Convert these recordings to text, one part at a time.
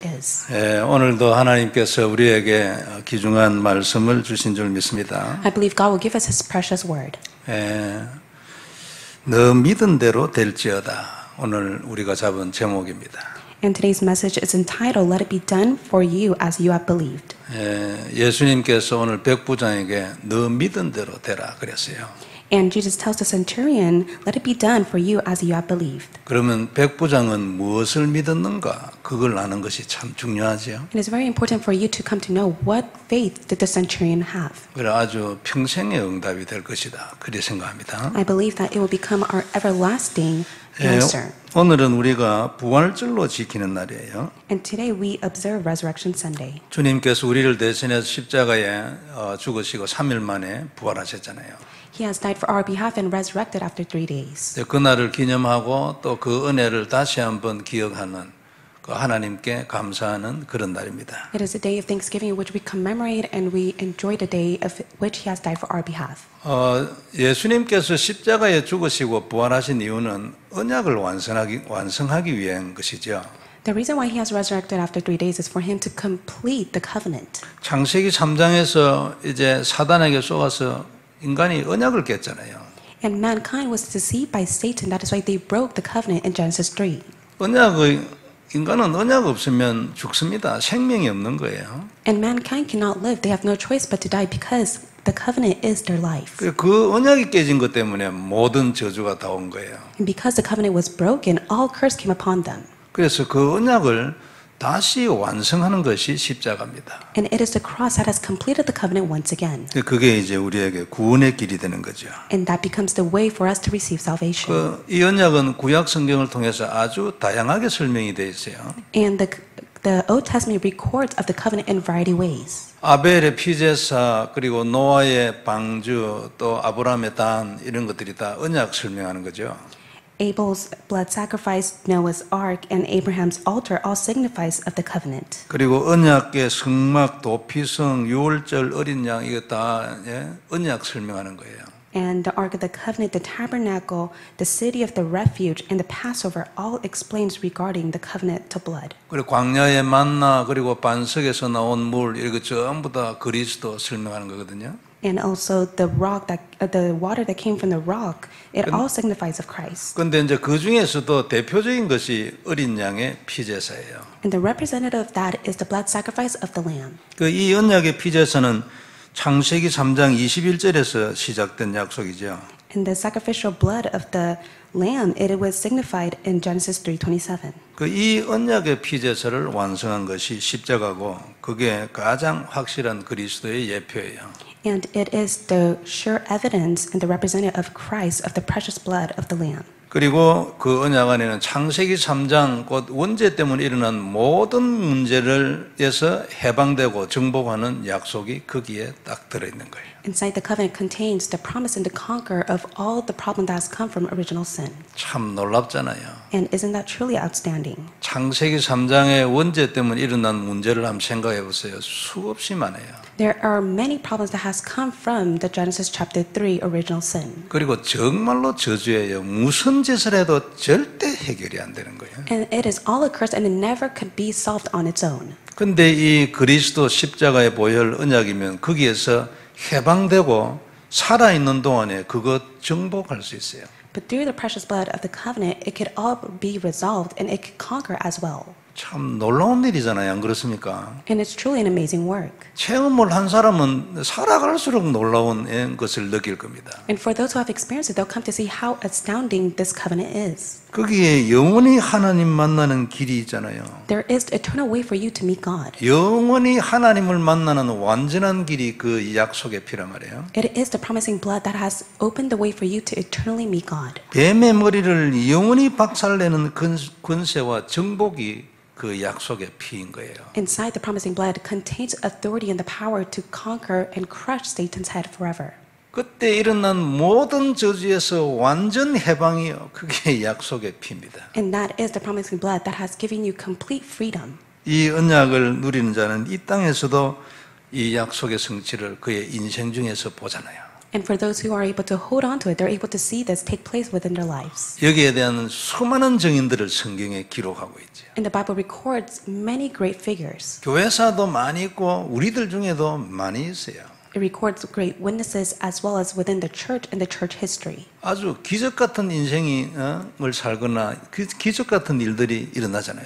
is. 오늘도 하나님께서 우리에게 귀중한 말씀을 주신 줄 믿습니다. I believe God will give us His precious word. 너 믿은 대로 될지어다. 오늘 우리가 잡은 제목입니다. And today's message is entitled, Let it be done for you as you have believed. 예수님께서 오늘 백부장에게 너 믿은 대로 되라 그랬어요. And Jesus tells the centurion, Let it be done for you as you have believed. 그러면 백부장은 무엇을 믿었는가? 그걸 아는 것이 참 중요하죠. It is very important for you to come to know what faith did the centurion have. 그래 아주 평생의 응답이 될 것이다. 그렇게 생각합니다. I believe that it will become our everlasting answer. 오늘은 우리가 부활절로 지키는 날이에요. And today we observe Resurrection Sunday. 주님께서 우리를 대신해서 십자가에 죽으시고 3일 만에 부활하셨잖아요. He has died for our behalf and resurrected after 3 days. 그날을 기념하고 또 그 은혜를 다시 한번 기억하는 그 하나님께 감사하는 그런 날입니다. It is a day of thanksgiving in which we commemorate and we enjoy the day of which He has died for our behalf. 예수님께서 십자가에 죽으시고 부활하신 이유는 언약을 완성하기 위한 것이죠. The reason why He has resurrected after 3 days is for Him to complete the covenant. 창세기 3장에서 이제 사단에게 속아서 인간이 언약을 깼잖아요. And mankind was deceived by Satan. That is why they broke the covenant in Genesis 3. 인간은 언약 없으면 죽습니다. 생명이 없는 거예요. And mankind cannot live. They have no choice but to die because the covenant is their life. 그 언약이 깨진 것 때문에 모든 저주가 다 온 거예요. And because the covenant was broken, all curse came upon them. 그래서 그 언약을 다시 완성하는 것이 십자가입니다. And it is the cross that has completed the covenant once again. 그게 이제 우리에게 구원의 길이 되는 거죠. And that becomes the way for us to receive salvation. 이 언약은 구약 성경을 통해서 아주 다양하게 설명이 되어 있어요. And the Old Testament records of the covenant in variety ways. 아벨의 피제사 그리고 노아의 방주 또 아브라함의 단 이런 것들이 다 언약 설명하는 거죠. Abel's blood sacrifice, Noah's ark, and Abraham's altar all signifies of the covenant. 그리고 언약의 성막, 도피성, 유월절, 어린 양 이거 다 언약 설명하는 거예요. And the ark of the covenant, the tabernacle, the city of the refuge, and the Passover all explains regarding the covenant to blood. 그리고 광야의 만나 그리고 반석에서 나온 물 이거 전부 다 그리스도 설명하는 거거든요. And also the water that came from the rock, it all signifies of Christ. 근데 이제 그 중에서도 대표적인 것이 어린 양의 피제사예요. And the representative of that is the blood sacrifice of the lamb. 이 언약의 피제사는 창세기 3장 21절에서 시작된 약속이죠. And the sacrificial blood of the lamb, it was signified in Genesis 3:27. 이 언약의 피제사를 완성한 것이 십자가고 그게 가장 확실한 그리스도의 예표예요. And it is the sure evidence and the representative of Christ, of the precious blood of the lamb. 그리고 그 언약 안에는 창세기 3장 곧 원죄 때문에 일어난 모든 문제를에서 해방되고 정복하는 약속이 거기에 딱 들어있는 거예요. Inside the covenant contains the promise and the conquer of all the problem that has come from original sin. 참 놀랍잖아요. And isn't that truly outstanding? 창세기 3장의 원죄 때문에 일어난 문제를 한번 생각해 보세요. 수없이 많아요. There are many problems that has come from the Genesis chapter 3 original sin. 그리고 정말로 저주예요. 무슨 짓을 해도 절대 해결이 안 되는 거예요. And it is all a curse and it never could be solved on its own. 근데 이 그리스도 십자가의 보혈 언약이면 거기에서 해방되고 살아있는 동안에 그것 정복할 수 있어요. But through the precious blood of the covenant, it could all be resolved and it could conquer as well. 참 놀라운 일이잖아요. 안 그렇습니까? And it's truly an amazing work. 체험을 한 사람은 살아갈수록 놀라운 것을 느낄 겁니다. And for those who have experienced it, they'll come to see how astounding this covenant is. 거기에 영원히 하나님 만나는 길이 있잖아요. There is eternal way for you to meet God. 영원히 하나님을 만나는 완전한 길이 그 약속의 피라 말이에요. It is the promising blood that has opened the way for you to eternally meet God. 뱀의 머리를 영원히 박살내는 권세와 정복이 그 약속의 피인 거예요. Inside the promising blood contains authority and the power to conquer and crush Satan's head forever. 그때 일어난 모든 저주에서 완전 해방이요. 그게 약속의 피입니다. And that is the promising blood that has given you complete freedom. 이 언약을 누리는 자는 이 땅에서도 이 약속의 성취를 그의 인생 중에서 보잖아요. And for those who are able to hold on to it, they're able to see this take place within their lives. 여기에 대한 수많은 증인들을 성경에 기록하고 있죠. And the Bible records many great figures. 교회사도 많이 있고 우리들 중에도 많이 있어요. It records great witnesses as well as within the church and the church history. 아주 기적 같은 인생을 살거나 기적 같은 일들이 일어나잖아요.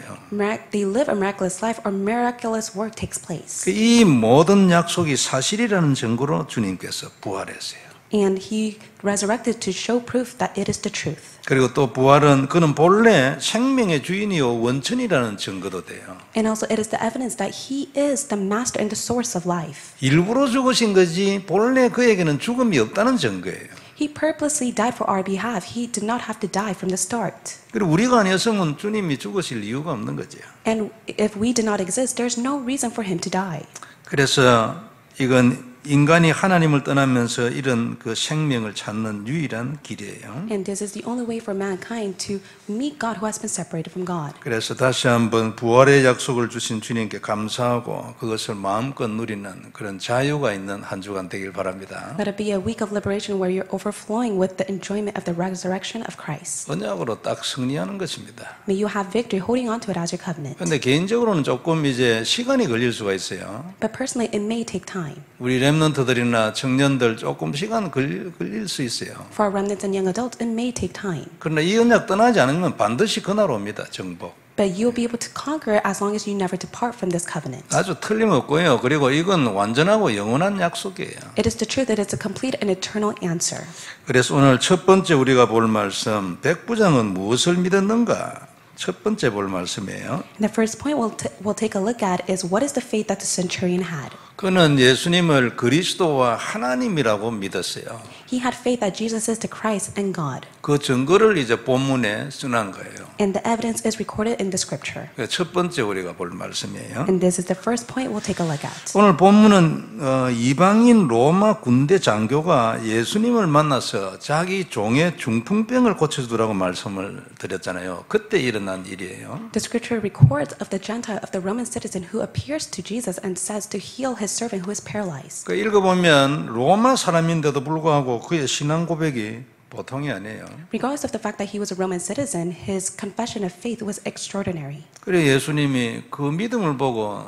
They live a miraculous life or miraculous work takes place. 이 모든 약속이 사실이라는 증거로 주님께서 부활했어요. And he resurrected to show proof that it is the truth. 그리고 또 부활은 그는 본래 생명의 주인이요 원천이라는 증거도 돼요. And also it is the evidence that he is the master and the source of life. 일부러 죽으신 거지 본래 그에게는 죽음이 없다는 증거예요. He purposely died for our behalf. He did not have to die from the start. 그리고 우리가 아니었으면 주님이 죽으실 이유가 없는 거죠. And if we did not exist, there's no reason for him to die. 그래서 이건 인간이 하나님을 떠나면서 이런 그 생명을 찾는 유일한 길이에요. And this is the only way for mankind to meet God who has been separated from God. 그래서 다시 한번 부활의 약속을 주신 주님께 감사하고 그것을 마음껏 누리는 그런 자유가 있는 한 주간 되길 바랍니다. Let it be a week of liberation where you're overflowing with the enjoyment of the resurrection of Christ. 언약으로 딱 승리하는 것입니다. May you have victory holding on to it as your covenant. 그런데 개인적으로는 조금 이제 시간이 걸릴 수가 있어요. But personally, it may take time. 우리 렘넌트들이나 청년들 조금 시간 걸릴 수 있어요. For remnants and young adults, it may take time. 그러나 이 언약 떠나지 않으면 반드시 그날 옵니다. 정복. But you'll be able to conquer as long as you never depart from this covenant. 아주 틀림없고요. 그리고 이건 완전하고 영원한 약속이에요. It is the truth. It is a complete and eternal answer. 그래서 오늘 첫 번째 우리가 볼 말씀, 백부장은 무엇을 믿었는가? 첫 번째 볼 말씀이에요. And the first point we'll take a look at is what is the faith that the centurion had. 그는 예수님을 그리스도와 하나님이라고 믿었어요. He had faith that Jesus is the Christ and God. 그 증거를 이제 본문에 써놓은 거예요. And the evidence is recorded in the scripture. 첫 번째 우리가 볼 말씀이에요. And this is the first point we'll take a look at. 오늘 본문은 이방인 로마 군대 장교가 예수님을 만나서 자기 종의 중풍병을 고쳐주라고 말씀을 드렸잖아요. 그때 일어난 일이에요. The scripture records of the Gentile, of the Roman citizen who appears to Jesus and says to heal his servant who is paralyzed. 그 읽어보면 로마 사람인데도 불구하고 그의 신앙 고백이 보통이 아니에요. Regardless of the fact that he was a Roman citizen, his confession of faith was extraordinary. 그래 예수님이 그 믿음을 보고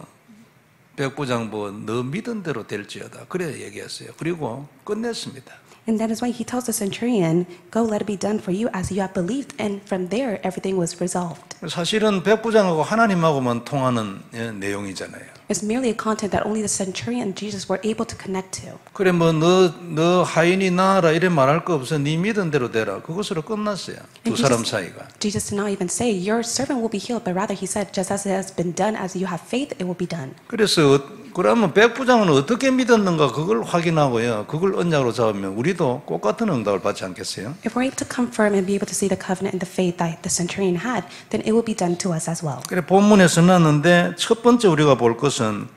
백부장보 너 믿은 대로 될지어다. 그래 얘기했어요. 그리고 끝냈습니다. And that is why he tells the centurion, go let it be done for you as you have believed. And from there, everything was resolved. 사실은 백부장하고 하나님하고만 통하는 내용이잖아요. It's merely a content that only the centurion and Jesus were able to connect to. 그래 뭐 너 하인이 나아라 이래 말할 거 없어. 네 믿은 대로 되라. 그것으로 끝났어요. 두 사람 사이가. Jesus did not even say, your servant will be healed, but rather he said, just as it has been done, as you have faith, it will be done. 그래서 그러면 백부장은 어떻게 믿었는가 그걸 확인하고요. 그걸 언약으로 잡으면 우리도 똑같은 응답을 받지 않겠어요? If we're able to confirm and be able to see the covenant and the faith that the centurion had, then it will be done to us as well. 그래 본문에 써놨는데 첫 번째 우리가 볼 것은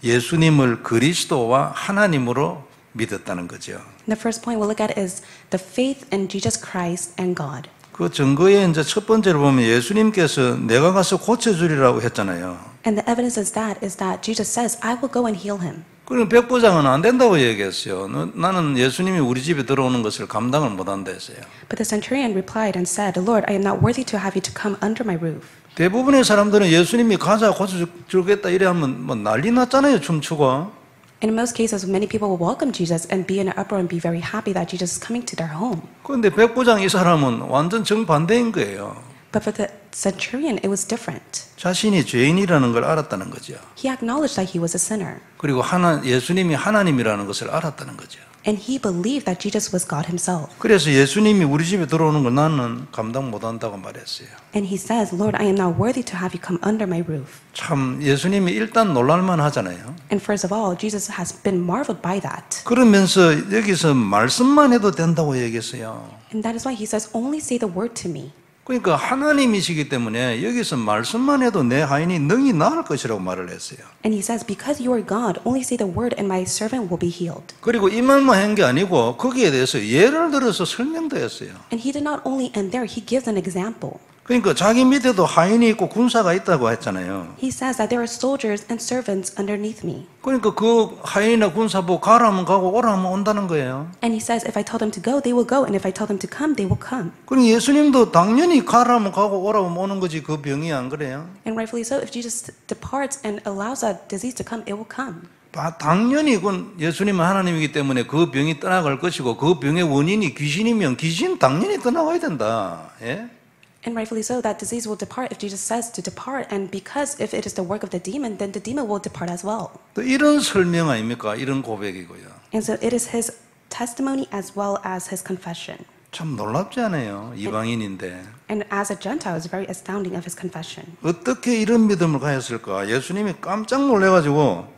예수님을 그리스도와 하나님으로 믿었다는 거죠. And the first point we'll look at is the faith in Jesus Christ and God. 그 증거에 이제 첫 번째로 보면 예수님께서 내가 가서 고쳐주리라고 했잖아요. And the evidence is that Jesus says, I will go and heal him. 그럼 백부장은 안 된다고 얘기했어요. 나는 예수님이 우리 집에 들어오는 것을 감당을 못한다 했어요. But the centurion replied and said, Lord, I am not worthy to have you to come under my roof. 대부분의 사람들은 예수님이 가자 고쳐주겠다 이래 하면 뭐 난리 났잖아요. 춤추고. In most cases, many people will welcome Jesus and be in an uproar and be very happy that Jesus is coming to their home. 그런데 백부장 이 사람은 완전 정반대인 거예요. But for the centurion, it was different. 자신이 죄인이라는 걸 알았다는 거죠. He acknowledged that he was a sinner. 그리고 예수님이 하나님이라는 것을 알았다는 거죠. And he believed that Jesus was God himself. 그래서 예수님이 우리 집에 들어오는 걸 나는 감당 못한다고 말했어요. And he says, Lord, I am not worthy to have you come under my roof. 참 예수님이 일단 놀랄만 하잖아요. And first of all, Jesus has been marveled by that. 그러면서 여기서 말씀만 해도 된다고 얘기했어요. And that is why he says, only say the word to me. 그러니까 하나님이시기 때문에 여기서 말씀만 해도 내 하인이 능히 나을 것이라고 말을 했어요. And he says, because you are God, only say the word and my servant will be healed. 그리고 이 말만 한 게 아니고 거기에 대해서 예를 들어서 설명도 했어요. And he did not only end there, he gives an example. 그러니까 자기 밑에도 하인이 있고 군사가 있다고 했잖아요. He says that there are soldiers and servants underneath me. 그러니까 그 하인이나 군사 보고 가라면 가고 오라면 온다는 거예요. And he says, if I tell them to go, they will go. And if I tell them to come, they will come. 그러니까 예수님도 당연히 가라면 가고 오라면 오는 거지 그 병이 안 그래요? And rightfully so, if Jesus departs and allows that disease to come, it will come. 당연히 그건 예수님은 하나님이기 때문에 그 병이 떠나갈 것이고 그 병의 원인이 귀신이면 귀신 당연히 떠나가야 된다. 예? And rightfully so, that disease will depart if Jesus says to depart. And because if it is the work of the demon, then the demon will depart as well. 또 이런 설명 아닙니까? 이런 고백이고요. And so it is his testimony as well as his confession. 참 놀랍지 않아요? 이방인인데. And as a Gentile, it's very astounding of his confession. 어떻게 이런 믿음을 가졌을까? 예수님이 깜짝 놀래가지고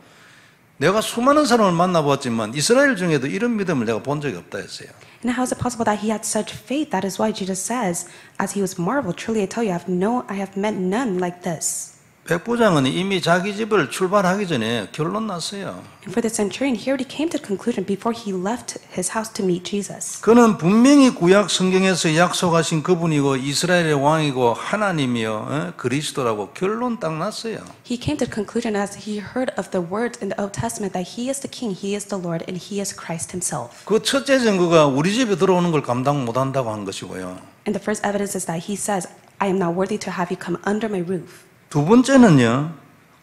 내가 수많은 사람을 만나봤지만 이스라엘 중에도 이런 믿음을 내가 본 적이 없다 했어요. And how is it possible that he had such faith? That is why Jesus says, as he was marveled, truly I tell you, I have met none like this. 백부장은 이미 자기 집을 출발하기 전에 결론 났어요. And for the centurion, he already came to the conclusion before he left his house to meet Jesus. 그는 분명히 구약 성경에서 약속하신 그분이고 이스라엘의 왕이고 하나님이요 그리스도라고 결론 딱 났어요. He came to the conclusion as he heard of the words in the Old Testament that he is the King, he is the Lord, and he is Christ himself. 그 첫째 증거가 우리 집에 들어오는 걸 감당 못한다고 한 것이고요. And the first evidence is that he says, I am not worthy to have you come under my roof. 두 번째는요,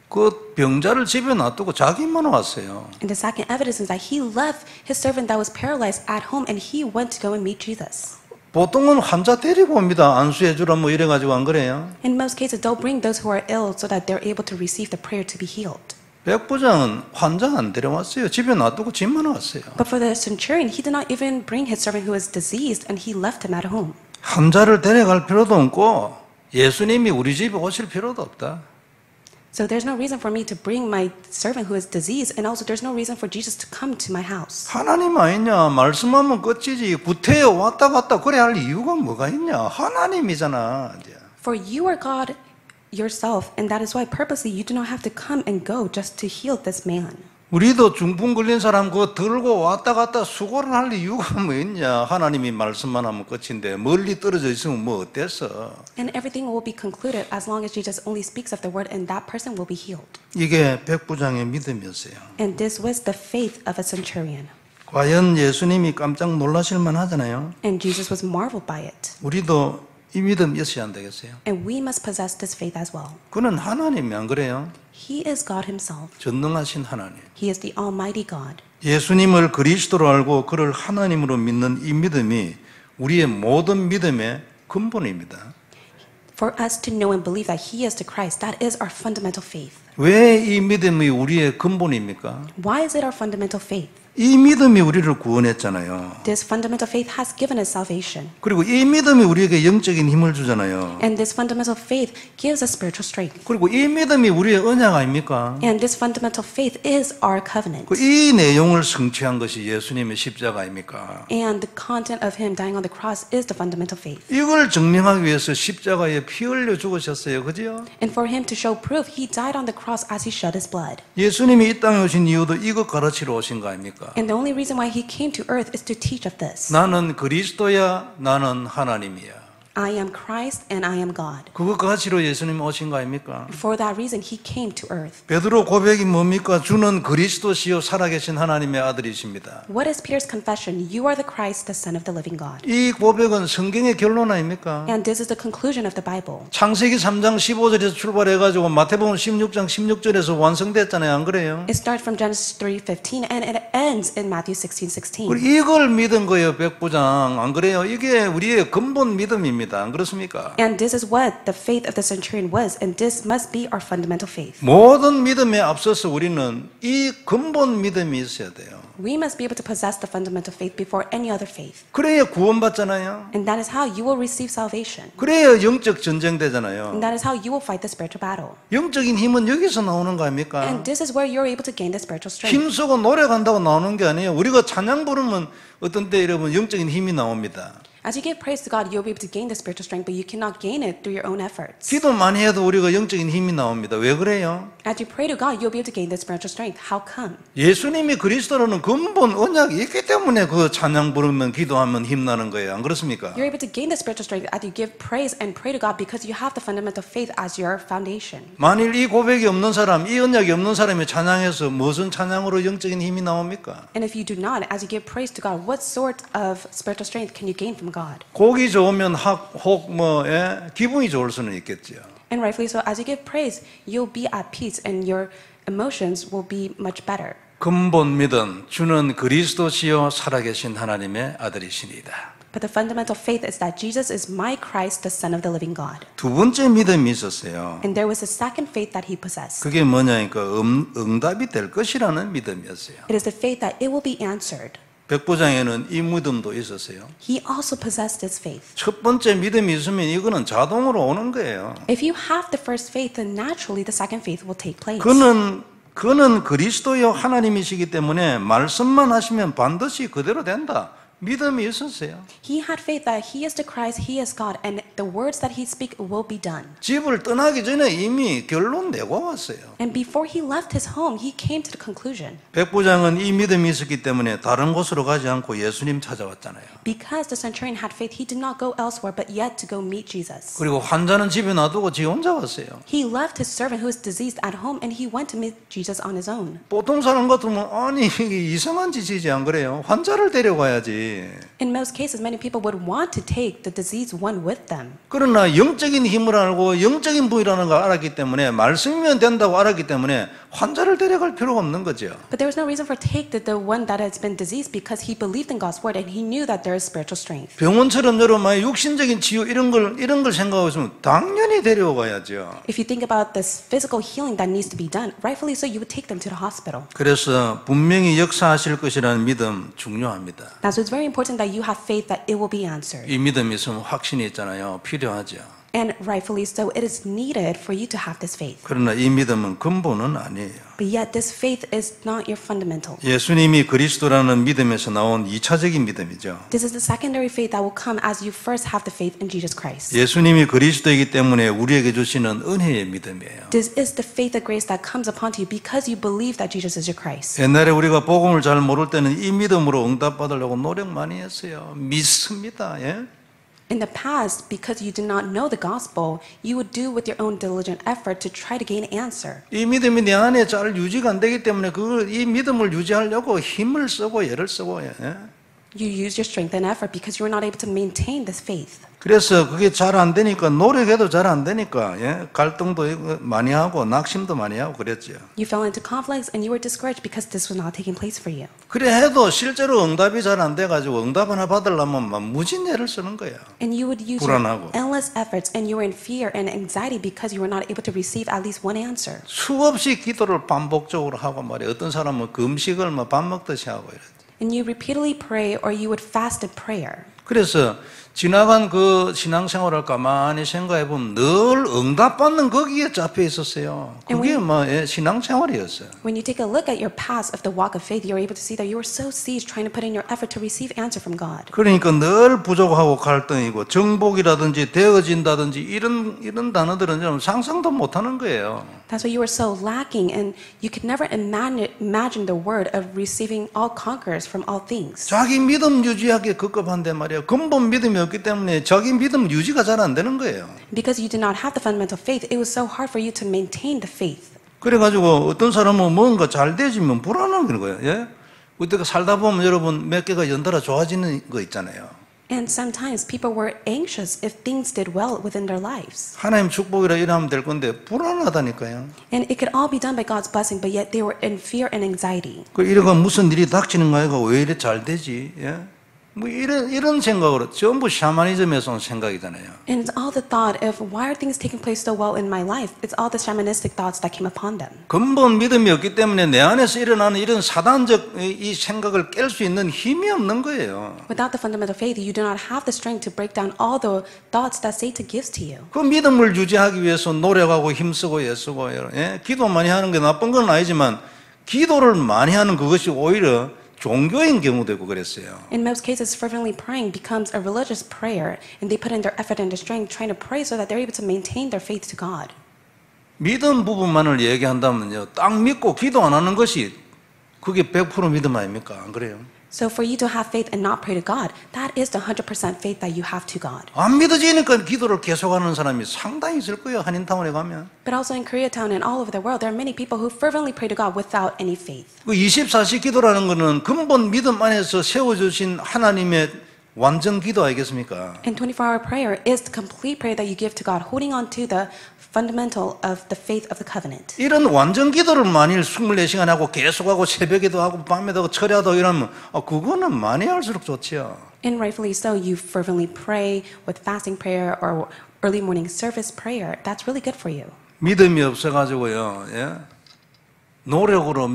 그 병자를 집에 놔두고 자기만 왔어요. And the second evidence is that he left his servant that was paralyzed at home and he went to go and meet Jesus. 보통은 환자 데리고 옵니다. 안수해 주라 뭐 이래가지고 안 그래요? In most cases, they'll bring those who are ill so that they're able to receive the prayer to be healed. 백부장은 환자 안 데려왔어요. 집에 놔두고 집만 왔어요. But for the centurion, he did not even bring his servant who was diseased and he left him at home. 환자를 데려갈 필요도 없고 예수님이 우리 집에 오실 필요도 없다. So there's no reason for me to bring my servant who is diseased, and also there's no reason for Jesus to come to my house. 하나님 아니냐? 말씀하면 끝이지. 구태여 왔다 갔다 그래 할 이유가 뭐가 있냐? 하나님이잖아. For you are God yourself, and that is why purposely you do not have to come and go just to heal this man. 우리도 중풍 걸린 사람 그거 들고 왔다 갔다 수고를 할 이유가 뭐 있냐? 하나님이 말씀만 하면 끝인데 멀리 떨어져 있으면 뭐 어땠어? And everything will be concluded as long as Jesus only speaks of the word, and that person will be healed. 이게 백부장의 믿음이었어요. And this was the faith of a centurion. 과연 예수님이 깜짝 놀라실 만하잖아요. And Jesus was marveled by it. 우리도 이 믿음 있어야 안 되겠어요? And we must possess this faith as well. 그는 하나님이 안 그래요? He is God himself. 전능하신 하나님. He is the Almighty God. 예수님을 그리스도로 알고 그를 하나님으로 믿는 이 믿음이 우리의 모든 믿음의 근본입니다. For us to know and believe that He is the Christ, that is our fundamental faith. 왜 이 믿음이 우리의 근본입니까? Why is it our fundamental faith? 이 믿음이 우리를 구원했잖아요. This fundamental faith has given us salvation. 그리고 이 믿음이 우리에게 영적인 힘을 주잖아요. And this fundamental faith gives us spiritual strength. 그리고 이 믿음이 우리의 언약 아닙니까? And this fundamental faith is our covenant. 이 내용을 성취한 것이 예수님의 십자가 아닙니까? And the content of Him dying on the cross is the fundamental faith. 이걸 증명하기 위해서 십자가에 피 흘려 죽으셨어요. 그죠? And for Him to show proof, He died on the cross as He shed His blood. 예수님이 이 땅에 오신 이유도 이것 가르치러 오신 거 아닙니까? And the only reason why He came to earth is to teach of this. 나는 그리스도야, 나는 하나님이야. I am Christ and I am God. 그거 가지러 예수님 오신 거 아닙니까? For that reason, He came to earth. 베드로 고백이 뭡니까? 주는 그리스도시요 살아계신 하나님의 아들이십니다. What is Peter's confession? You are the Christ, the Son of the living God. 이 고백은 성경의 결론 아닙니까? And this is the conclusion of the Bible. 창세기 3장 15절에서 출발해가지고 마태복음 16장 16절에서 완성됐잖아요. 안 그래요? It starts from Genesis 3:15 and it ends in Matthew 16:16. 이걸 믿은 거예요, 백부장. 안 그래요? 이게 우리의 근본 믿음입니다. 안 그렇습니까? And this is what the faith of the centurion was, and this must be our fundamental faith. 모든 믿음에 앞서서 우리는 이 근본 믿음이 있어야 돼요. We must be able to possess the fundamental faith before any other faith. 그래야 구원받잖아요. And that is how you will receive salvation. 그래야 영적 전쟁 되잖아요. And that is how you will fight the spiritual battle. 영적인 힘은 여기서 나오는 거 아닙니까? And this is where you're able to gain the spiritual strength. 힘쓰고 노력한다고 나오는 게 아니에요. 우리가 찬양 부르면 어떤 때 여러분 영적인 힘이 나옵니다. As you give praise to God, you'll be able to gain the spiritual strength, but you cannot gain it through your own efforts. 기도 많이 해도 우리가 영적인 힘이 나옵니다. 왜 그래요? As you pray to God, you'll be able to gain the spiritual strength. How come? 예수님이 그리스도라는 근본 언약이 있기 때문에 그 찬양 부르면 기도하면 힘나는 거예요. 안 그렇습니까? You're able to gain the spiritual strength as you give praise and pray to God because you have the fundamental faith as your foundation. 만일 이 고백이 없는 사람, 이 언약이 없는 사람이 찬양해서 무슨 찬양으로 영적인 힘이 나옵니까? And if you do not, as you give praise to God, what sort of spiritual strength can you gain from God? 곡이 좋으면 기분이 좋을 수는 있겠죠. And rightfully so, as you give praise, you'll be at peace and your emotions will be much better. 근본 믿음, 주는 그리스도시요 살아계신 하나님의 아들이시니이다. But the fundamental faith is that Jesus is my Christ, the Son of the living God. 두 번째 믿음이 있었어요. And there was a second faith that he possessed. 그게 뭐냐니까 응답이 될 것이라는 믿음이었어요. It is the faith that it will be answered. 백부장에는 이 믿음도 있었어요. He also possessed his faith. 첫 번째 믿음이 있으면 이거는 자동으로 오는 거예요. If you have the first faith, then naturally the second faith will take place. 그는 그리스도요 하나님이시기 때문에 말씀만 하시면 반드시 그대로 된다. 믿음이 있었어요. He had faith that he is the Christ, he is God, and the words that he speaks will be done. 집을 떠나기 전에 이미 결론 내고 왔어요. And before he left his home, he came to the conclusion. 백부장은 이 믿음이 있었기 때문에 다른 곳으로 가지 않고 예수님 찾아왔잖아요. Because the centurion had faith, he did not go elsewhere, but yet to go meet Jesus. 그리고 환자는 집에 놔두고 지 혼자 왔어요. He left his servant who was diseased at home, and he went to meet Jesus on his own. 보통 사람 같으면 아니 이게 이상한 짓이지 안 그래요? 환자를 데려가야지. In most cases, many people would want to take the diseased one with them. 그러나 영적인 힘을 알고 영적인 부위라는 걸 알았기 때문에 말씀이면 된다고 알았기 때문에 환자를 데려갈 필요가 없는 거죠. But there was no reason for take the one that has been diseased because he believed in God's word and he knew that there is spiritual strength. 병원처럼 여러분 육신적인 치유 이런 걸 생각하고 있으면 당연히 데려가야죠. If you think about this physical healing that needs to be done, rightfully so, you would take them to the hospital. 그래서 분명히 역사하실 것이라는 믿음 중요합니다. Now, so it's very important that you have faith that it will be answered. 이 믿음이 있으면 확신이 있잖아요. 필요하죠. And rightfully so, it is needed for you to have this faith. 그러나 이 믿음은 근본은 아니에요. But yet, this faith is not your fundamental. 예수님이 그리스도라는 믿음에서 나온 2차적인 믿음이죠. This is the secondary faith that will come as you first have the faith in Jesus Christ. 예수님이 그리스도이기 때문에 우리에게 주시는 은혜의 믿음이에요. This is the faith of grace that comes upon you because you believe that Jesus is your Christ. 옛날에 우리가 복음을 잘 모를 때는 이 믿음으로 응답받으려고 노력 많이 했어요. 믿습니다. 예? In the past, because you did not know the gospel, you would do with your own diligent effort to try to gain an answer. 이 믿음이 내 안에 잘 유지가 안 되기 때문에 이 믿음을 유지하려고 힘을 쓰고 애를 쓰고 예? You use your strength and effort because you are not able to maintain this faith. 그래서 그게 잘 안 되니까 노력해도 잘 안 되니까 예? 갈등도 많이 하고 낙심도 많이 하고 그랬죠. You fell into conflicts and you were discouraged because this was not taking place for you. 그래 해도 실제로 응답이 잘 안 돼가지고 응답 하나 받으려면 막 무진 애를 쓰는 거야. And you would use 불안하고. your endless efforts and you were in fear and anxiety because you were not able to receive at least one answer. 수없이 기도를 반복적으로 하고 말이야. 어떤 사람은 금식을 뭐 밥 먹듯이 하고 이래. And you repeatedly pray or you would fast in prayer. 그래서 지나간 그 신앙생활을 가만히 생각해 보면 늘 응답받는 거기에 잡혀 있었어요. 그게 뭐 신앙생활이었어요. When you take a look at your past of the walk of faith, you're able to see that you were so seized trying to put in your effort to receive answer from God. 그러니까 늘 부족하고 갈등이고 정복이라든지 되어진다든지 이런 단어들은 좀 상상도 못하는 거예요. That's why you were so lacking and you could never imagine the word of receiving all conquerors from all things. 자기 믿음 유지하기 급급한데 말이야. 근본 믿음이 없기 때문에 자기 믿음 유지가 잘 안 되는 거예요. Because you did not have the fundamental faith, it was so hard for you to maintain the faith. 그래가지고 어떤 사람은 뭔가 잘 되지면 불안한 거예요. 예? 우리가 살다 보면 여러분 몇 개가 연달아 좋아지는 거 있잖아요. And sometimes people were anxious if things did well within their lives. 하나님 축복이라 이러면 될 건데 불안하다니까요. And it could all be done by God's blessing, but yet they were in fear and anxiety. 그 이러가 무슨 일이 닥치는 거야? 왜 이래 잘 되지? 예? 뭐 이런 생각으로 전부 샤머니즘에서 온 생각이잖아요. And it's all the thought of why are things taking place so well in my life? It's all the shamanistic thoughts that came upon them. 근본 믿음이 없기 때문에 내 안에서 일어나는 이런 사단적 이 생각을 깰 수 있는 힘이 없는 거예요. Without the fundamental faith, you do not have the strength to break down all the thoughts that Satan gives to you. 그 믿음을 유지하기 위해서 노력하고 힘쓰고 애쓰고 예? 기도 많이 하는 게 나쁜 건 아니지만 기도를 많이 하는 그것이 오히려 종교인 경우도 있고 그랬어요. In most cases, fervently praying becomes a religious prayer, and they put in their effort and their strength trying to pray so that they're able to maintain their faith to God. 믿음 부분만을 얘기한다면요, 딱 믿고 기도 안 하는 것이 그게 100% 믿음 아닙니까? 안 그래요? So for you to have faith and not pray to God, that is the 100% faith that you have to God. 안 믿어지니까 기도를 계속하는 사람이 상당히 있을 거예요. 한인타운에 가면. But also in Koreatown and all over the world, there are many people who fervently pray to God without any faith. 그 24시 기도라는 것은 근본 믿음 안에서 세워주신 하나님의 완전 기도 아니겠습니까? And 24-hour prayer is the complete prayer that you give to God, holding on to the fundamental of the faith of the covenant. 이런 완전 기도를 만일 24시간 하고 계속하고 새벽에도 하고 밤에도 하고 철야도 이러면 그거는 많이 할수록 좋지요. And rightfully so, you fervently pray with fasting prayer or early morning service prayer. That's really good for you. 믿음이 없어가지고요, 예? 노력으로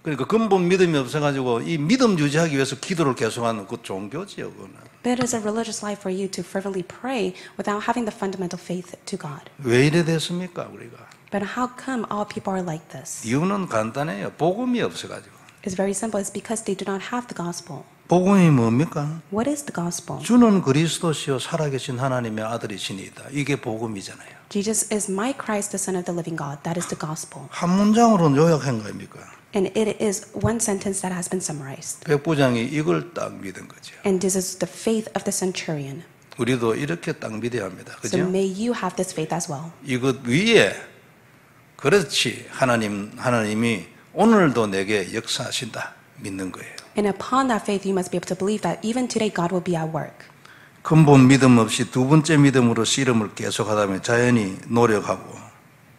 그러니까 근본 믿음이 없어가지고 이 믿음 유지하기 위해서 기도를 계속하는 그 종교지요, 그거는. But it is a religious life for you to fervently pray without having the fundamental faith to God. 왜 이래 됐습니까, 우리가? But how come all people are like this? 이유는 간단해요. 복음이 없어가지고. It's very simple. It's because they do not have the gospel. 복음이 뭡니까? What is the gospel? 주는 그리스도시요 살아계신 하나님의 아들이시니이다. 이게 복음이잖아요. Jesus is my Christ, the Son of the living God. That is the gospel. 한 문장으로 요약한 겁니까? And it is one sentence that has been summarized. 백부장이 이걸 딱 믿은 거죠. And this is the faith of the centurion. 우리도 이렇게 딱 믿어야 합니다. So 그죠? may you have this faith as well. 이것 위에 그렇지 하나님이 오늘도 내게 역사하신다 믿는 거예요. And upon that faith, you must be able to believe that even today God will be at work. 근본 믿음 없이 두 번째 믿음으로 씨름을 계속하다 보면 자연히 노력하고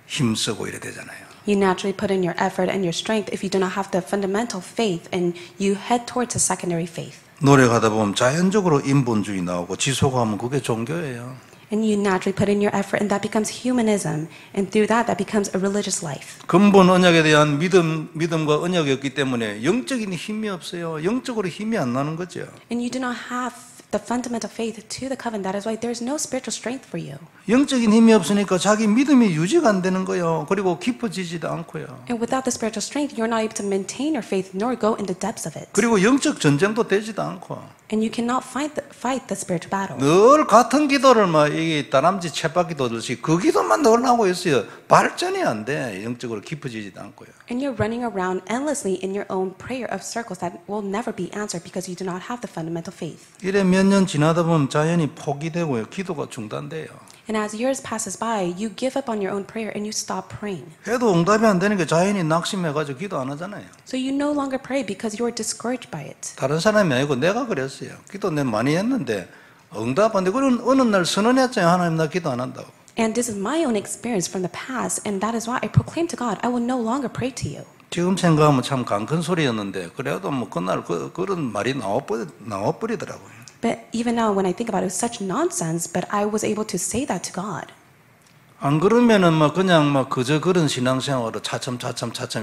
힘쓰고 이래 되잖아요. You naturally put in your effort and your strength if you do not have the fundamental faith, and you head towards a secondary faith. 노력하다 보면 자연적으로 인본주의 나오고 지속하면 그게 종교예요. And you naturally put in your effort, and that becomes humanism, and through that becomes a religious life. 근본 언약에 대한 믿음과 언약이 없기 때문에 영적인 힘이 없어요. 영적으로 힘이 안 나는 거죠. And you do not have the fundamental faith to the covenant. That is why there is no spiritual strength for you. 영적인 힘이 없으니까 자기 믿음이 유지가 안 되는 거예요. 그리고 깊어지지도 않고요. And without the spiritual strength, you're not able to maintain your faith nor go in the depths of it. 그리고 영적 전쟁도 되지도 않고. And you cannot fight the spiritual battle. 늘 같은 기도를 막 이게 다람쥐 쳇바퀴 돌듯이 그 기도만 늘 하고 있어요. 발전이 안 돼. 영적으로 깊어지지도 않고요. And you're running around endlessly in your own prayer of circles that will never be answered because you do not have the fundamental faith. 이래 몇 년 지나다 보면 자연히 포기되고요. 기도가 중단돼요. And as years passes by, you give up on your own prayer and you stop praying. 해도 응답이 안 되니까 자연히 낙심해가지고 기도 안 하잖아요. So you no longer pray because you are discouraged by it. 다른 사람이 아니고 내가 그랬어요. 기도 내가 많이 했는데 응답 안 되고 어느 날 선언했잖아요. 하나님 나 기도 안 한다고. And this is my own experience from the past, and that is why I proclaim to God, I will no longer pray to you. 지금 생각하면 참 강큰 소리였는데 그래도 뭐 그날 그런 말이 나와버리더라고요. But even now, when I think about it, it was such nonsense, but I was able to say that to God. 안 그러면은 막 그냥 막 그저 그런 신앙생활로 차츰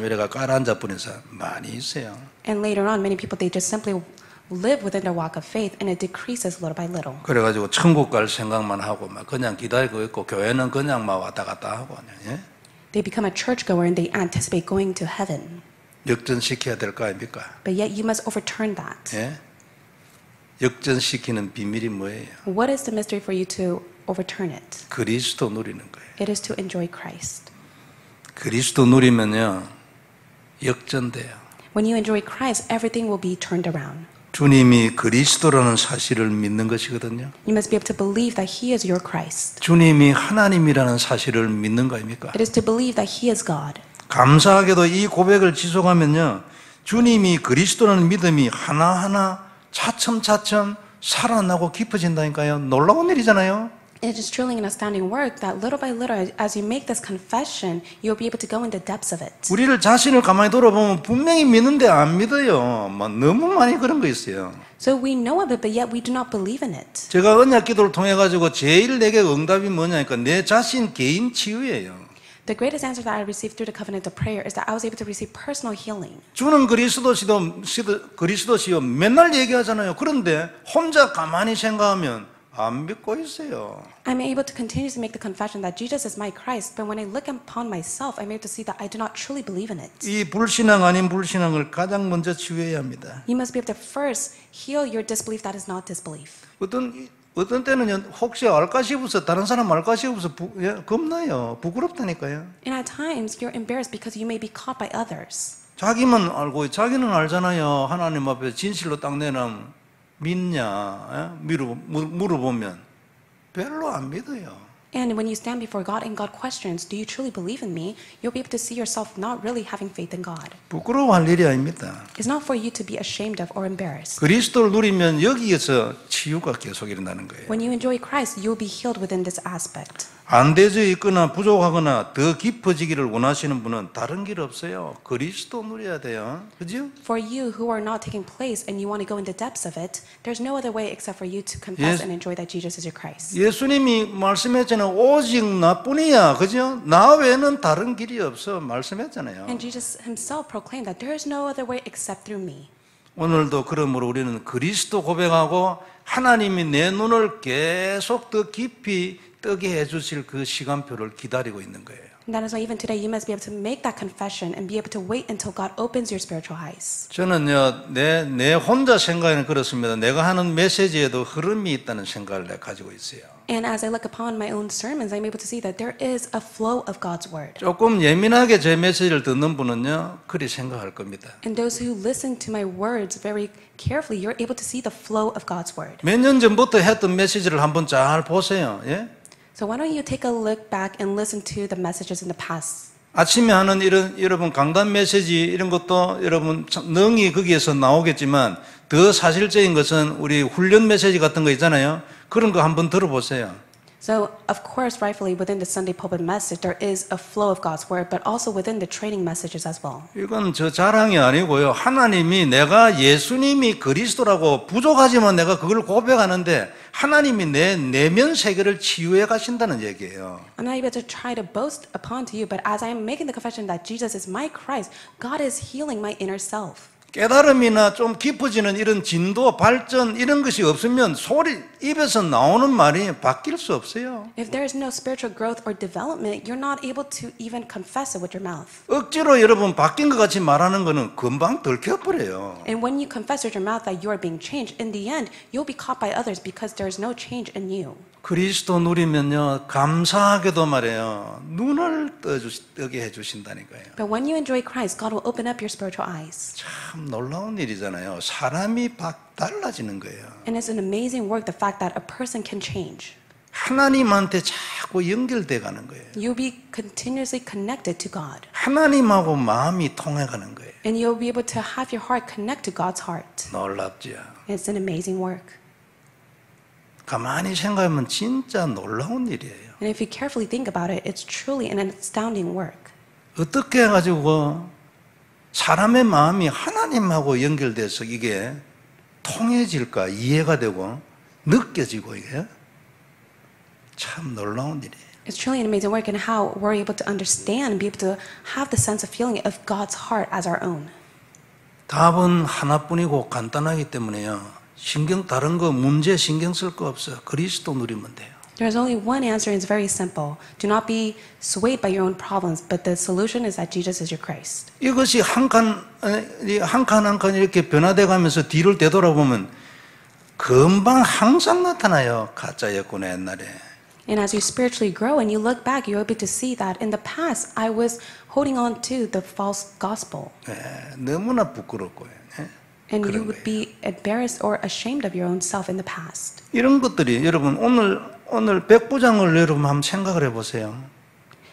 이래가 깔아앉아 버린 사람 많이 있어요. And later on, many people, they just simply live within their walk of faith, and it decreases little by little. 그래가지고 천국 갈 생각만 하고 막 그냥 기다리고 있고 교회는 그냥 막 왔다 갔다 하고 예? They become a churchgoer and they anticipate going to heaven. 역전시켜야 될 거 아닙니까? But yet you must overturn that. 예? 역전시키는 비밀이 뭐예요? What is the mystery for you to overturn it? 그리스도 누리는 거예요. It is to enjoy Christ. 그리스도 누리면요 역전돼요. When you enjoy Christ, everything will be turned around. 주님이 그리스도라는 사실을 믿는 것이거든요. You must be able to believe that He is your Christ. 주님이 하나님이라는 사실을 믿는 거 아닙니까? It is to believe that He is God. 감사하게도 이 고백을 지속하면요 주님이 그리스도라는 믿음이 하나하나 차츰 살아나고 깊어진다니까요. 놀라운 일이잖아요. It is truly an astounding work that little by little, as you make this confession, you'll be able to go in the depths of it. 우리를 자신을 가만히 돌아보면 분명히 믿는데 안 믿어요. 막 너무 많이 그런 거 있어요. So we know of it, but yet we do not believe in it. 제가 언약 기도를 통해 가지고 제일 내게 응답이 뭐냐니까 내 자신 개인 치유예요. The greatest answer that I received through the covenant of prayer is that I was able to receive personal healing. 주는 그리스도시요 맨날 얘기하잖아요. 그런데 혼자 가만히 생각하면 안 믿고 있어요. I'm able to continue to make the confession that Jesus is my Christ, but when I look upon myself, I'm able to see that I do not truly believe in it. 이 불신앙 아닌 불신앙을 가장 먼저 치유해야 합니다. You must be able to first heal your disbelief that is not disbelief. 어떤 때는 혹시 알까 싶어서 다른 사람 알까 싶어서 겁나요. 부끄럽다니까요. And at times, you're embarrassed because you may be caught by others. 자기만 알고 자기는 알잖아요. 하나님 앞에 진실로 딱 내놓으면 믿냐? 물어보면 별로 안 믿어요. And when you stand before God and God questions, do you truly believe in me? You'll be able to see yourself not really having faith in God. 부끄러워할 일이 아닙니다. It's not for you to be ashamed of or embarrassed. 그리스도를 누리면 여기에서 치유가 계속 일어나는 거예요. When you enjoy Christ, you'll be healed within this aspect. 안 되져 있거나 부족하거나 더 깊어지기를 원하시는 분은 다른 길 없어요. 그리스도 누려야 돼요. 그죠? For you who are not taking place and you want to go in the depths of it, there's no other way except for you to confess and enjoy that Jesus is your Christ. 예수님이 말씀했잖아요. 오직 나뿐이야. 그죠? 나 외에는 다른 길이 없어. 말씀했잖아요. And Jesus himself proclaimed that there is no other way except through me. 오늘도 그러므로 우리는 그리스도 고백하고 하나님이 내 눈을 계속 더 깊이 뜨게 해주실 그 시간표를 기다리고 있는 거예요. And that is why even today you must be able to make that confession and be able to wait until God opens your spiritual eyes. 저는요, 내 혼자 생각에는 그렇습니다. 내가 하는 메시지에도 흐름이 있다는 생각을 내가 가지고 있어요. And as I look upon my own sermons, I'm able to see that there is a flow of God's word. 조금 예민하게 제 메시지를 듣는 분은요, 그리 생각할 겁니다. And those who listen to my words very carefully, you're able to see the flow of God's word. 몇 년 전부터 했던 메시지를 한번 잘 보세요. 예? So why don't you take a look back and listen to the messages in the past? 아침에 하는 이런 여러분 강단 메시지 이런 것도 여러분 능히 거기에서 나오겠지만 더 사실적인 것은 우리 훈련 메시지 같은 거 있잖아요. 그런 거 한번 들어보세요. So, of course, rightfully within the Sunday pulpit message, there is a flow of God's word, but also within the training messages as well. 이건 저 자랑이 아니고요. 하나님이 내가 예수님이 그리스도라고 부족하지만 내가 그걸 고백하는데 하나님이 내 내면 세계를 치유해 가신다는 얘기예요. I'm not able to try to boast upon to you, but as I am making the confession that Jesus is my Christ, God is healing my inner self. 깨달음이나 좀 깊어지는 이런 진도, 발전 이런 것이 없으면 입에서 나오는 말이 바뀔 수 없어요. If there is no spiritual growth or development, you're not able to even confess it with your mouth. 억지로 여러분 바뀐 것 같이 말하는 거는 금방 들켜버려요. And when you confess with your mouth that you are being changed, in the end, you'll be caught by others because there is no change in you. 그리스도 누리면요, 감사하게도 말해요, 눈을 뜨게 해주신다니까요. But when you enjoy Christ, God will open up your spiritual eyes. 참 놀라운 일이잖아요. 사람이 달라지는 거예요. And it's an amazing work, the fact that a person can change. 하나님한테 자꾸 연결돼 가는 거예요. You'll be continuously connected to God. 하나님하고 마음이 통해가는 거예요. And you'll be able to have your heart connect to God's heart. 놀랍죠. It's an amazing work. 가만히 생각하면 진짜 놀라운 일이에요. And if you carefully think about it, it's truly an astounding work. 어떻게 해가지고 사람의 마음이 하나님하고 연결돼서 이게 통해질까, 이해가 되고 느껴지고 이게 참 놀라운 일이에요. It's truly an amazing work in how we're able to understand and be able to have the sense of feeling of God's heart as our own. 답은 하나뿐이고 간단하기 때문에요. 다른 거 문제 신경 쓸 거 없어요. 그리스도 누리면 돼요. There's only one answer and it's very simple. Do not be swayed by your own problems, but the solution is that Jesus is your Christ. 이것이 한 칸 이렇게 변화돼 가면서 뒤를 되돌아보면 금방 항상 나타나요. 가짜 예꾼의 옛날에. And as you spiritually grow and you look back, you're able to see that in the past, I was holding on to the false gospel. 너무나 부끄럽고요. And you would be embarrassed or ashamed of your own self in the past. 이런 것들이 여러분 오늘 백부장을 여러분 한번 생각을 해보세요.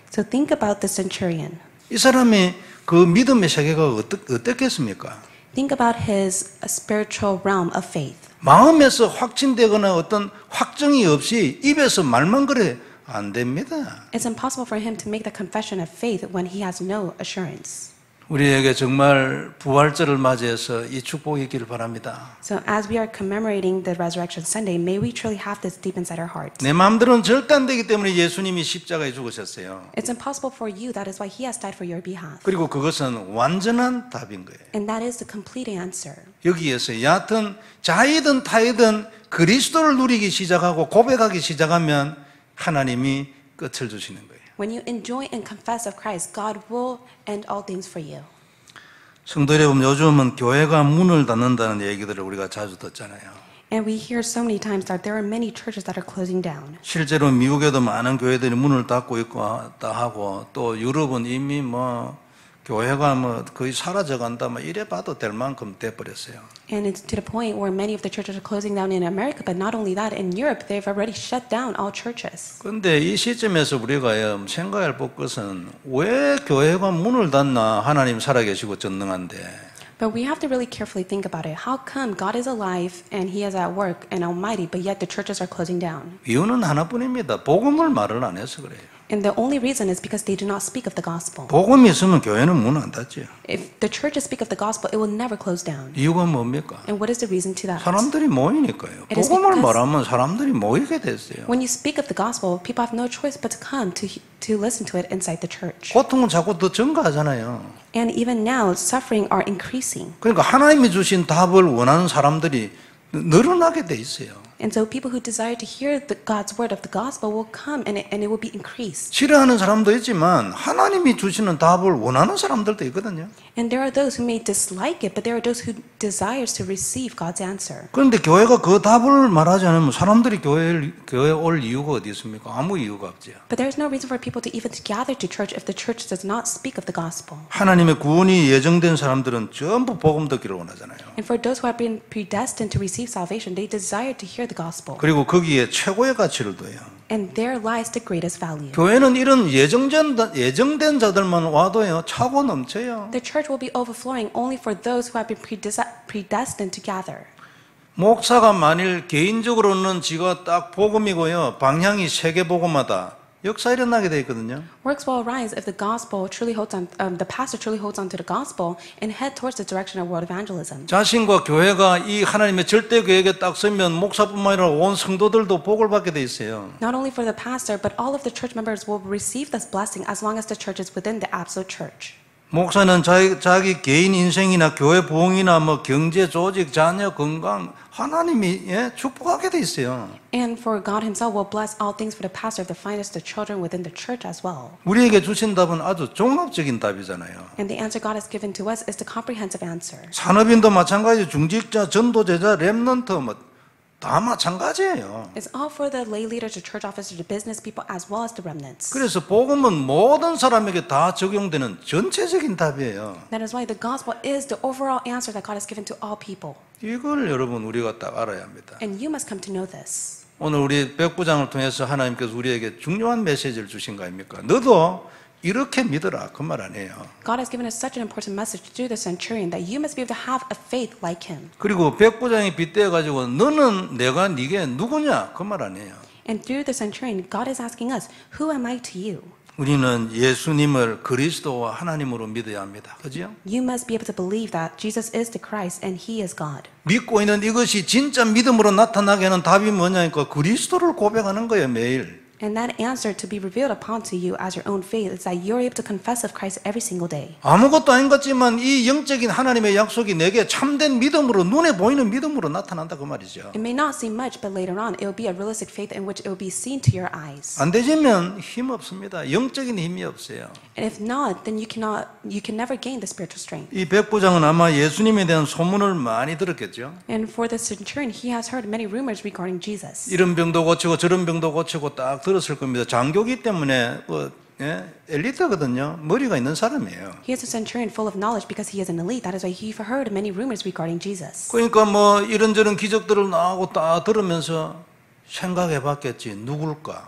So think about the centurion. 이 사람이 그 믿음의 세계가 어떻겠습니까? Think about his spiritual realm of faith. 마음에서 확신되거나 어떤 확정이 없이 입에서 말만 그래 안 됩니다. It's impossible for him to make the confession of faith when he has no assurance. 우리에게 정말 부활절을 맞이해서 이 축복이 있기를 바랍니다. So as we are commemorating the Resurrection Sunday, may we truly have this deep inside our hearts. 내 마음대로는 절대 안 되기 때문에 예수님이 십자가에 죽으셨어요. It's impossible for you. That is why He has died for your behalf. 그리고 그것은 완전한 답인 거예요. And that is the complete answer. 여기에서 여하튼 자이든 타이든 그리스도를 누리기 시작하고 고백하기 시작하면 하나님이 끝을 주시는 거예요. When you enjoy and confess of Christ, God will end all things for you. 성도 여러분, 요즘은 교회가 문을 닫는다는 얘기들을 우리가 자주 듣잖아요. And we hear so many times that there are many churches that are closing down. 실제로 미국에도 많은 교회들이 문을 닫고 있고 하고 또 유럽은 이미 교회가 거의 사라져간다 이래 봐도 될 만큼 돼버렸어요. And it's to the point where many of the churches are closing down in America, but not only that, in Europe, they've already shut down all churches. 그런데 이 시점에서 우리가 생각할 것은 왜 교회가 문을 닫나? 하나님 살아계시고 전능한데. But we have to really carefully think about it. How come God is alive and He is at work and almighty, but yet the churches are closing down? 이유는 하나뿐입니다. 복음을 말을 안 해서 그래요. And the only reason is because they do not speak of the gospel. 복음이 있으면 교회는 문 안 닫죠. If the churches speak of the gospel, it will never close down. 이유가 뭡니까? And what is the reason to that? 사람들이 모이니까요. It is 복음을 because- 말하면 사람들이 모이게 됐어요. When you speak of the gospel, people have no choice but to come to listen to it inside the church. 고통은 자꾸 더 증가하잖아요. And even now, suffering are increasing. 그러니까 하나님이 주신 답을 원하는 사람들이 늘어나게 돼 있어요. And so people who desire to hear God's word of the gospel will come and it will be increased. 싫어하는 사람도 있지만 하나님이 주시는 답을 원하는 사람들도 있거든요. And there are those who may dislike it, but there are those who desires to receive God's answer. 그런데 교회가 그 답을 말하지 않으면 사람들이 교회에 올 이유가 어디 있습니까? 아무 이유가 없죠. But there is no reason for people to even gather to church if the church does not speak of the gospel. 하나님의 구원이 예정된 사람들은 전부 복음 듣기를 원하잖아요. And for those who have been predestined to receive salvation, they desire to hear the gospel. 그리고 거기에 최고의 가치를 둬요. And there lies the greatest value. 교회는 이런 예정된 자들만 와도요 차고 넘쳐요. The church will be overflowing only for those who have been predestined to gather. 목사가 만일 개인적으로는 지가 딱 복음이고요 방향이 세계 복음하다. 역사 일어나게 돼 있거든요. Works will arise if the gospel truly holds on, the pastor truly holds on to the gospel and head towards the direction of world evangelism. 자신과 교회가 이 하나님의 절대 계획에 딱 서면 목사뿐만 아니라 온 성도들도 복을 받게 돼 있어요. Not only for the pastor, but all of the church members will receive this blessing as long as the church is within the absolute church. 목사는 자기 개인 인생이나 교회 부흥이나 경제, 조직, 자녀, 건강 하나님이 축복하게 돼 있어요. And for God Himself will bless all things for the pastor of the finest, the children within the church as well. 우리에게 주신 답은 아주 종합적인 답이잖아요. And the answer God has given to us is the comprehensive answer. 산업인도 마찬가지, 중직자, 전도제자, 렘넌트 다 마찬가지예요. It's all for the lay leaders, the church officers, the business people, as well as the remnants. 그래서 복음은 모든 사람에게 다 적용되는 전체적인 답이에요. That is why the gospel is the overall answer that God has given to all people. 이걸 여러분 우리가 딱 알아야 합니다. And you must come to know this. 오늘 우리 백부장을 통해서 하나님께서 우리에게 중요한 메시지를 주신 거 아닙니까? 너도 이렇게 믿어라 그 말 아니에요. God has given us such an important message to the centurion that you must be able to have a faith like him. 그리고 백부장이 빗대어 가지고 너는 내가 네게 누구냐 그 말 아니에요. And through the centurion, God is asking us, who am I to you? 우리는 예수님을 그리스도와 하나님으로 믿어야 합니다. 그죠? You must be able to believe that Jesus is the Christ and He is God. 믿고 있는 이것이 진짜 믿음으로 나타나게 하는 답이 뭐냐니까 그리스도를 고백하는 거예요 매일. And that answer to be revealed upon to you as your own faith is that you're able to confess of Christ every single day. 아무것도 아닌 것 같지만 이 영적인 하나님의 약속이 내게 참된 믿음으로 눈에 보이는 믿음으로 나타난다 그 말이죠. It may not seem much, but later on it will be a realistic faith in which it will be seen to your eyes. 안 되지면 힘 없습니다. 영적인 힘이 없어요. And if not, then you can never gain the spiritual strength. 이 백부장은 아마 예수님에 대한 소문을 많이 들었겠죠. And for the centurion, he has heard many rumors regarding Jesus. 이런 병도 고치고 저런 병도 고치고 딱 들었을 겁니다. 장교기 때문에 엘리트거든요. 머리가 있는 사람이에요. He is a centurion full of knowledge because he is an elite. That is why he heard many rumors regarding Jesus. 그러니까 이런저런 기적들을 나오고 딱 들으면서 생각해 봤겠지. 누굴까?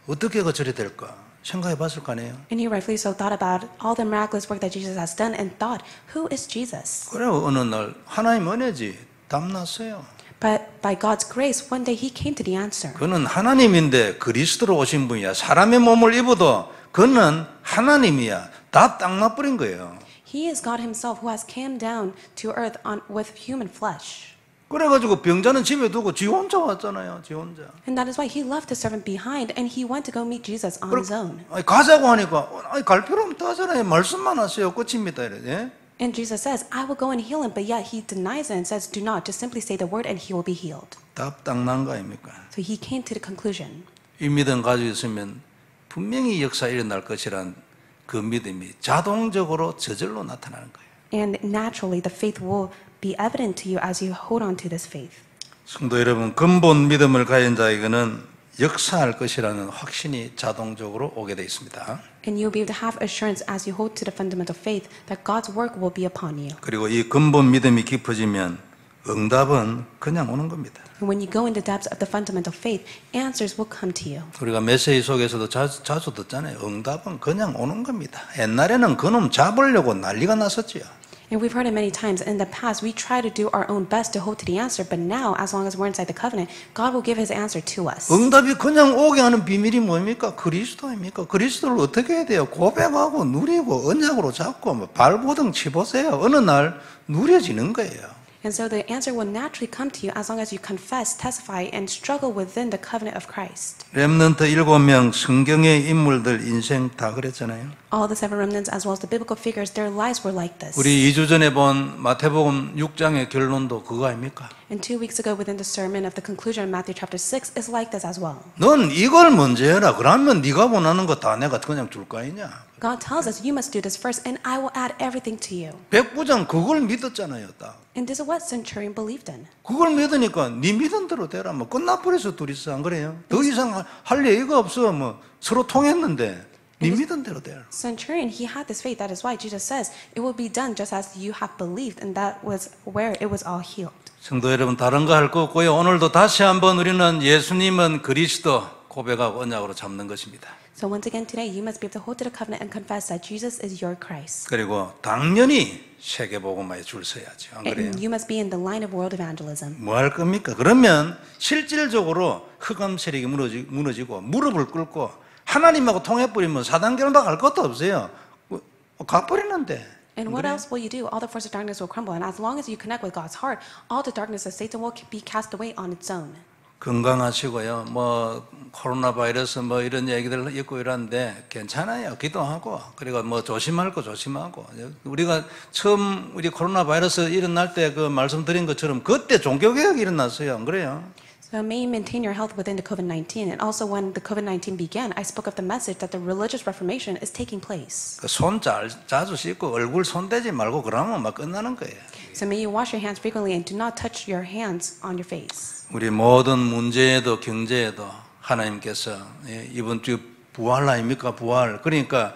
어떻게 저리 될까? 생각해 봤을 거 아니에요. And he rightfully so thought about all the miraculous work that Jesus has done and thought, who is Jesus? 그래 어느 날 하나님 은혜지 답났어요. But by God's grace, one day he came to the answer. 그는 하나님인데 그리스도로 오신 분이야. 사람의 몸을 입어도 그는 하나님이야. 다 딱 나버린 거예요. He is God himself who has come down to earth with human flesh. 그래가지고 병자는 집에 두고 지 혼자 왔잖아요. 지 혼자. And that is why he left the servant behind and he went to go meet Jesus on his own. 아니, 가자고 하니까 아니, 갈 필요 없다잖아요. 말씀만 하세요. 끝입니다. 이래. 예? And Jesus says, I will go and heal him, but yet he denies it and says, do not, just simply say the word and he will be healed. 답 딱 난 거 아닙니까? So he came to the conclusion. 이 믿음 가지고 있으면 분명히 역사 일어날 것이란 그 믿음이 자동적으로 저절로 나타나는 거예요. And naturally, the faith will be evident to you as you hold on to this faith. 성도 여러분, 근본 믿음을 가진 자에게는 역사할 것이라는 확신이 자동적으로 오게 되어 있습니다. And you'll be able to have assurance as you hold to the fundamental faith that God's work will be upon you. 그리고 이 근본 믿음이 깊어지면 응답은 그냥 오는 겁니다. And when you go in the depths of the fundamental faith, answers will come to you. 우리가 메시지 속에서도 자주 듣잖아요. 응답은 그냥 오는 겁니다. 옛날에는 그놈 잡으려고 난리가 났었지요. And we've heard it many times. In the past, we try to do our own best to hold to the answer, but now, as long as we're inside the covenant, God will give his answer to us. 응답이 그냥 오게 하는 비밀이 뭡니까? 그리스도입니까? 그리스도를 어떻게 해야 돼요? 고백하고 누리고 언약으로 잡고 뭐 발버둥 치보세요. 어느 날 누려지는 거예요. And so the answer will naturally come to you as long as you confess, testify, and struggle within the covenant of Christ. 렘넌트 7명 성경의 인물들 인생 다 그랬잖아요. All the seven remnants, as well as the biblical figures, their lives were like this. 우리 2주 전에 본 마태복음 6장의 결론도 그거 아닙니까? And 2 weeks ago, within the sermon of the conclusion of Matthew chapter 6, is like this as well. 넌 이걸 먼저 해라. 그러면 네가 원하는 거 다 내가 그냥 줄 거 아니냐. God tells us, you must do this first, and I will add everything to you. 백부장 그걸 믿었잖아요. 딱. And this is what centurion believed in. 그걸 믿으니까 네 믿은 대로 되라. 뭐 끝나버려서 둘이서 안 그래요? 더 이상 할 얘기가 없어. 뭐 서로 통했는데 네 믿은 대로 되라. Centurion, he had this faith. That is why Jesus says, it will be done just as you have believed. And that was where it was all healed. 성도 여러분, 다른 거 할 거 없고요. 오늘도 다시 한번 우리는 예수님은 그리스도 고백하고 언약으로 잡는 것입니다. So once again today, you must be able to hold to the covenant and confess that Jesus is your Christ. 그리고 당연히 세계복음화에 줄 서야죠. 안 그래요? And you must be in the line of world evangelism. 뭐 할 겁니까? 그러면 실질적으로 흑암 세력이 무너지고 무릎을 꿇고 하나님하고 통해버리면 사단계로 다 갈 것도 없어요. 가버리는데. And what else will you do? All the forces of darkness will crumble. And as long as you connect with God's heart, all the darkness of Satan will be cast away on its own. 건강하시고요. 뭐 코로나 바이러스 뭐 이런 얘기들 있고 이러는데 괜찮아요. 기도하고 그리고 뭐 조심할 거 조심하고 우리가 처음 우리 코로나 바이러스 일어날 때 그 말씀드린 것처럼 그때 종교개혁이 일어났어요. 안 그래요? So may you maintain your health within the COVID-19. And also when the COVID-19 began, I spoke of the message that the religious reformation is taking place. 손 자주 씻고 얼굴 손대지 말고 그러면 막 끝나는 거예요. So may you wash your hands frequently and do not touch your hands on your face. 우리 모든 문제에도 경제에도 하나님께서 이번 주 부활 아닙니까? 부활. 그러니까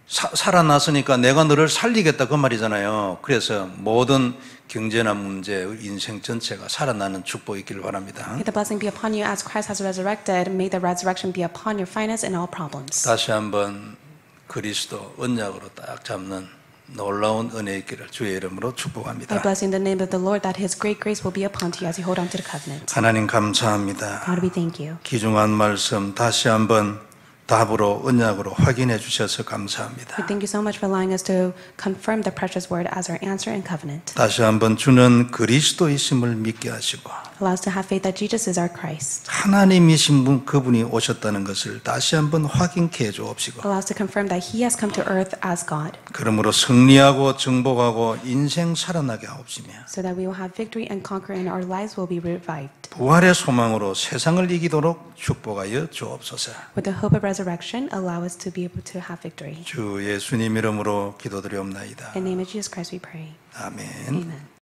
살아났으니까 내가 너를 살리겠다 그 말이잖아요. 그래서 모든 경제나 문제, 인생 전체가 살아나는 축복이 있기를 바랍니다. May the blessing be upon you as Christ has resurrected. May the resurrection be upon your finance and all problems. 다시 한번 그리스도 언약으로 딱 잡는 놀라운 은혜 있기를 주의 이름으로 I 축복합니다. bless in the name of the Lord that His great grace will be upon you as you hold on to the covenant. 하나님 감사합니다. God, we thank you. 귀중한 말씀 다시 한번 답으로 언약으로 확인해 주셔서 감사합니다. We thank you so much for allowing us to confirm the precious word as our answer and covenant. 다시 한번 주는 그리스도이심을 믿게 하시고 Allow us to have faith that Jesus is our Christ. 하나님이신 분 그분이 오셨다는 것을 다시 한번 확인케 해 주옵시고 Allow us to confirm that He has come to earth as God, 그러므로 승리하고 정복하고 인생 살아나게 하옵시며 so that we will have victory and conquer and our lives will be revived. 부활의 소망으로 세상을 이기도록 축복하여 주옵소서. With the hope of resurrection, allow us to be able to have victory. 주 예수님 이름으로 기도드리옵나이다. In the name of Jesus Christ we pray. 아멘. Amen.